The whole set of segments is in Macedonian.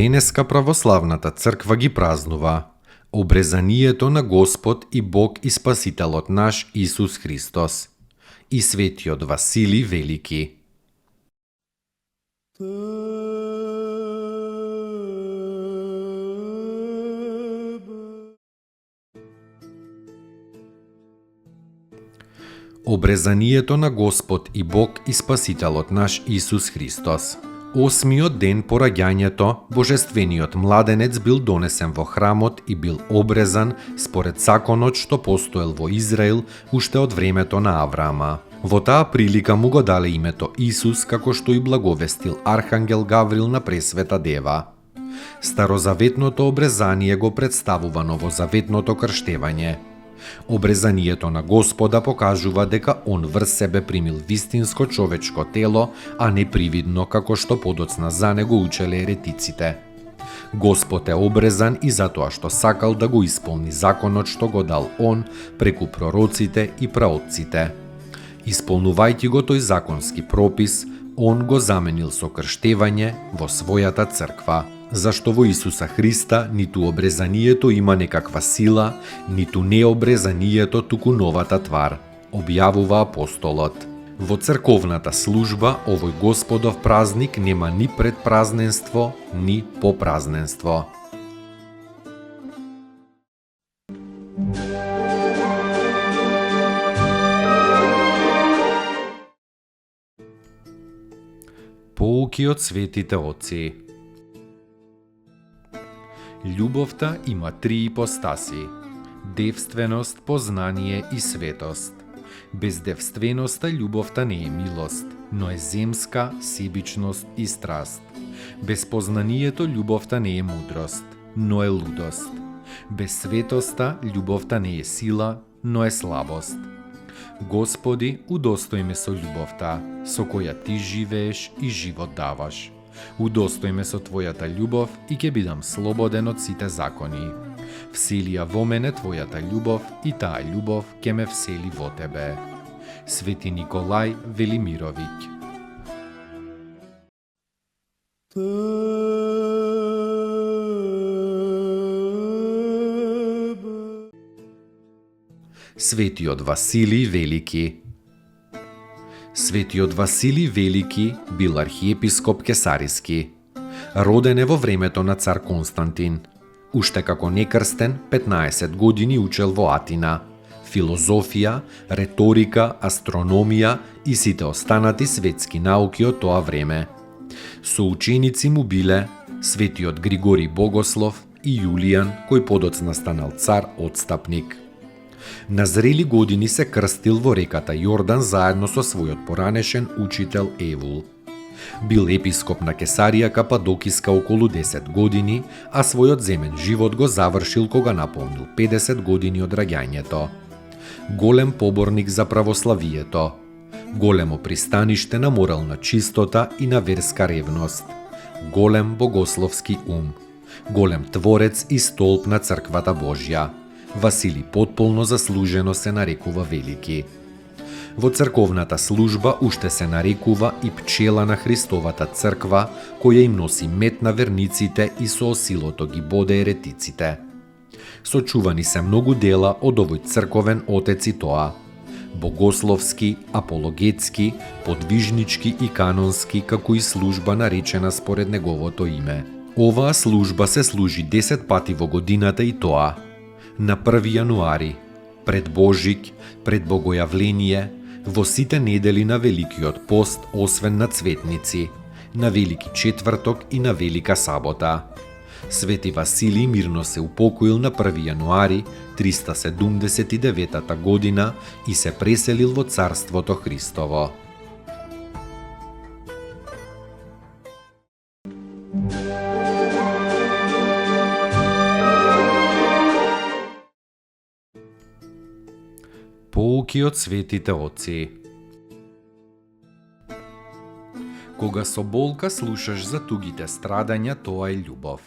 Денеска православната црква ги празнува обрезанието на Господ и Бог и Спасителот наш Исус Христос и светиот Василий Велики. Обрезанието на Господ и Бог и Спасителот наш Исус Христос. Осмиот ден по раѓањето, божествениот младенец бил донесен во храмот и бил обрезан според законот што постоел во Израел уште од времето на Авраама. Во таа прилика му го дале името Исус, како што и благовестил Архангел Гаврил на Пресвета Дева. Старозаветното обрезание го представува новозаветното крштевање. Обрезанието на Господа покажува дека Он врз себе примил вистинско човечко тело, а не привидно како што подоцна за него учеле еретиците. Господ е обрезан и затоа што сакал да го исполни законот што го дал Он преку пророците и праотците. Исполнувајќи го тој законски пропис, Он го заменил со крштевање во својата црква. Зашто во Исуса Христа ниту обрезанието има некаква сила, ниту необрезанието туку новата твар, објавува апостолот. Во црковната служба овој Господов празник нема ни предпразненство, ни попразненство. Поуки од светите отци. Љубовта има три ипостаси – девственост, познание и светост. Без девственоста љубовта не е милост, но е земска, себичност и страст. Без познанието љубовта не е мудрост, но е лудост. Без светоста љубовта не е сила, но е слабост. Господи, удостој ме со љубовта, со која Ти живееш и живот даваш. Удостој ме со Твојата љубов и ќе бидам слободен од сите закони. Всели ја во мене Твојата љубов и таа љубов ќе ме всели во Тебе. Свети Николај Велимировиќ. Светиот Василий Велики. Светиот Василий Велики бил архиепископ Кесариски. Роден е во времето на цар Константин. Уште како некрстен, 15 години учел во Атина. Филозофија, реторика, астрономија и сите останати светски науки од тоа време. Соученици му биле светиот Григорий Богослов и Јулијан, кој подоцна станал цар одстапник. На зрели години се крстил во реката Јордан заедно со својот поранешен учител Евул. Бил епископ на Кесарија Кападокиска околу 10 години, а својот земен живот го завршил кога наполнил 50 години од раѓањето. Голем поборник за православието. Големо пристаниште на морална чистота и на верска ревност. Голем богословски ум. Голем творец и столб на црквата Божја. Василий потполно заслужено се нарекува Велики. Во црковната служба уште се нарекува и пчела на Христовата црква, која им носи мед на верниците и со осилото ги боде еретиците. Сочувани се многу дела од овој црковен отец и тоа: богословски, апологетски, подвижнички и канонски, како и служба наречена според неговото име. Оваа служба се служи 10 пати во годината и тоа: на 1 јануари, пред Божик, пред Богојавление, во сите недели на Великиот пост, освен на цветници, на Велики четврток и на Велика сабота. Свети Василий мирно се упокоил на 1 јануари 379 година и се преселил во Царството Христово. Поруки од светите отци. Кога со болка слушаш за тугите страдања, тоа е љубов.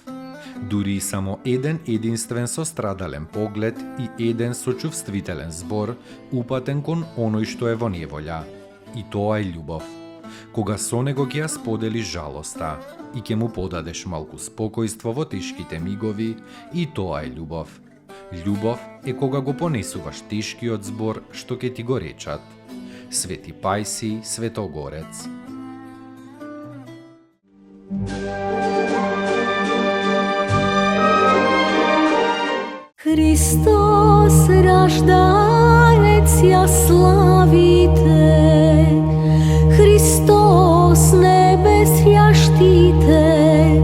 Дури и само еден единствен сострадален поглед и еден сочувствителен збор упатен кон оној што е во неволја. И тоа е љубов. Кога со него ќе ја споделиш жалоста и ќе му подадеш малку спокојство во тешките мигови, и тоа е љубов. Љубов е кога го понесуваш тешкиот збор што ќе ти го речат. Свети Пајси, Светогорец. Христос, раждаец, ја славите, Христос, небес ја штите,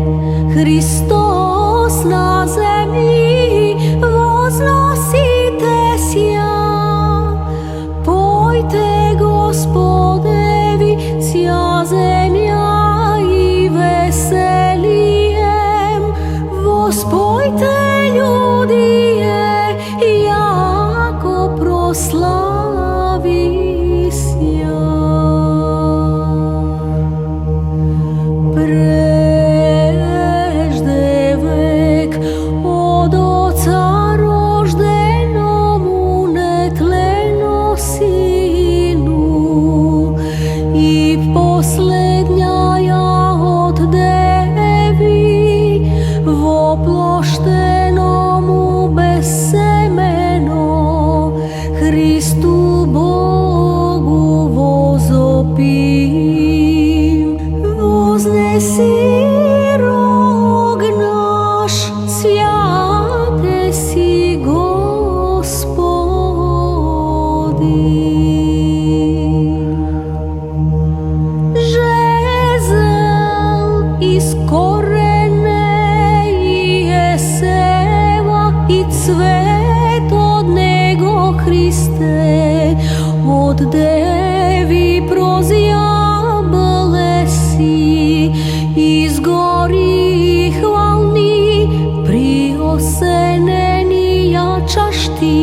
Христос на земји возносите сја. Појте Господеви сја земја и веселием, воспојте људије, јако прослави сја. Прежде век од Оца рожденому нетлено Сину и последњаја од Деви воплоштеному безсемено Христу Богу возопим. Вознеси рог наш, святе си Господи. Жезл искорене и есева и цвет од него Христе, од Деви прозјабле си, изгори хвални, приосенени јачашти,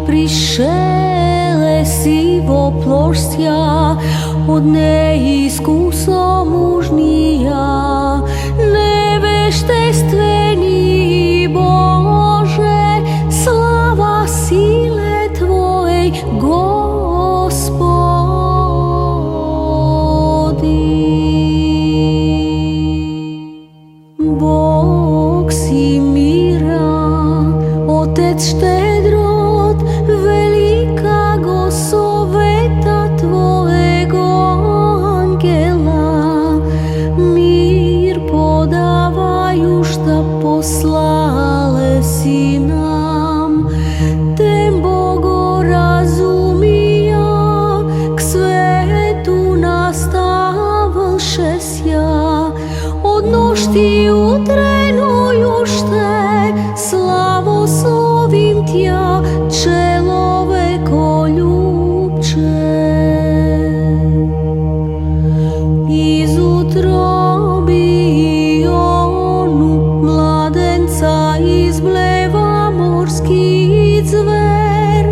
пришеле си во плошća, од неискусо мужнија, невештествени Боже, слава силе Твој, Господи. Бог си мира, Отец штедрот, велика го совета Твоего ангела, мир подавајушта послале си нам, тем богоразумија к свету наставаше сја, од ношти утренујуште, славословим Тја, человеколюбче. Из утроби Иону младенца изблева морски звер,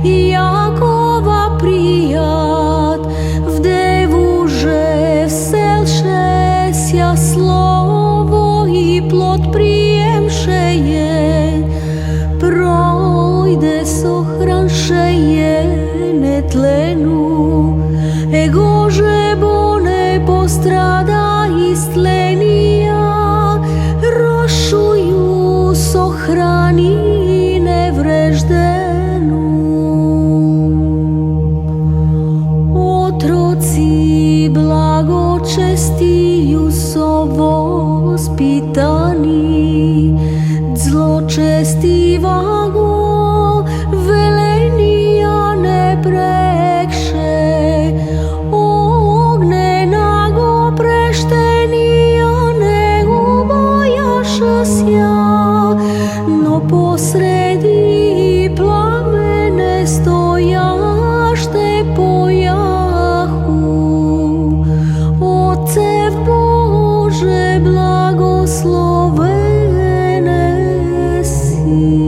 Јакова пријат, в деву же вселше сја слово и плод приемше е, пројде сохранше е нетлену, его же бо не пострада истленија, рошују сохрани невреждену. Отроци благочестију со воспитани, злочестива го веленија не прекше, огнена го прештенија не убојаше сја, но посреди пламене стојаште појаху. Отцев Боже, благословене си.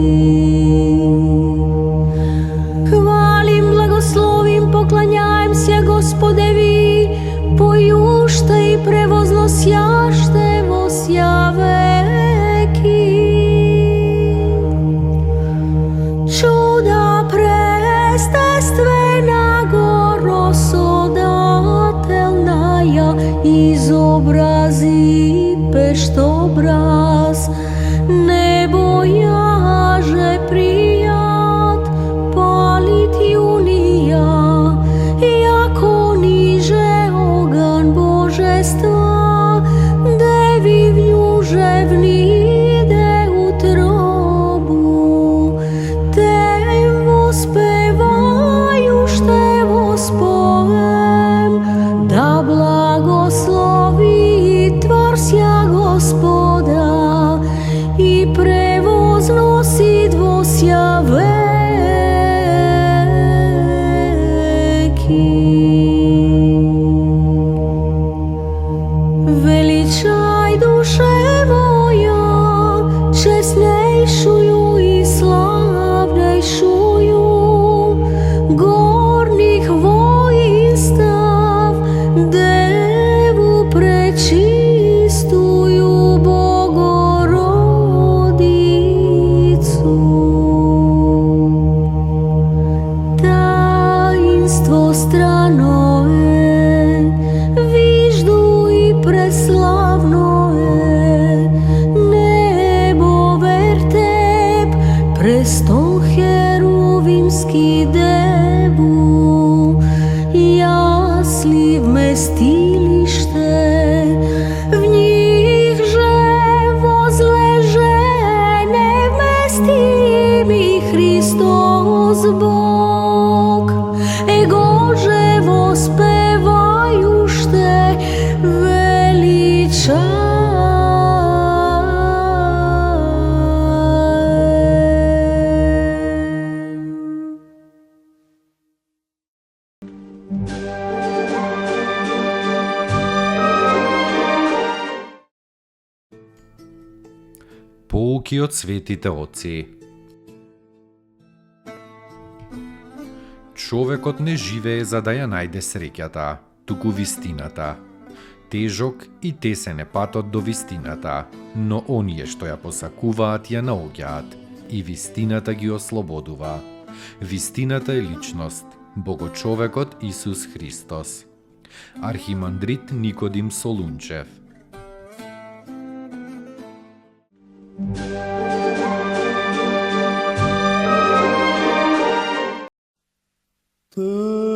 prevozno sjašte vosja veki. Čuda prestestvena gorosodatelnaja izobrazi peštobraz. Ne bojaže prijat palit junija, jako niže ogan božestva, devi vnjuže vnide u trobu. Tem vospevaju šte vospoem, da blagoslovi tvorsja Gospoda i prevozno si dvosja veki. Veličaj duše moja, česnejšuju i slavnejšuju gornjih voinstav, devu prečistuju Bogorodicu. Tajinstvo strano je, viždu i preslavno je, nebo vertep, prestol heruvimski devu, jasli vmestilište, v njih že vozležene vmesti mi Hristos Bog. Ego že vospevaju šte Pouki od svetите oci. Човекот не живее за да ја најде среќата, туку вистината. Тежок и тесен е патот до вистината, но оние што ја посакуваат ја наоѓаат и вистината ги ослободува. Вистината е личност, Богочовекот Исус Христос. Архимандрит Никодим Солунчев. Te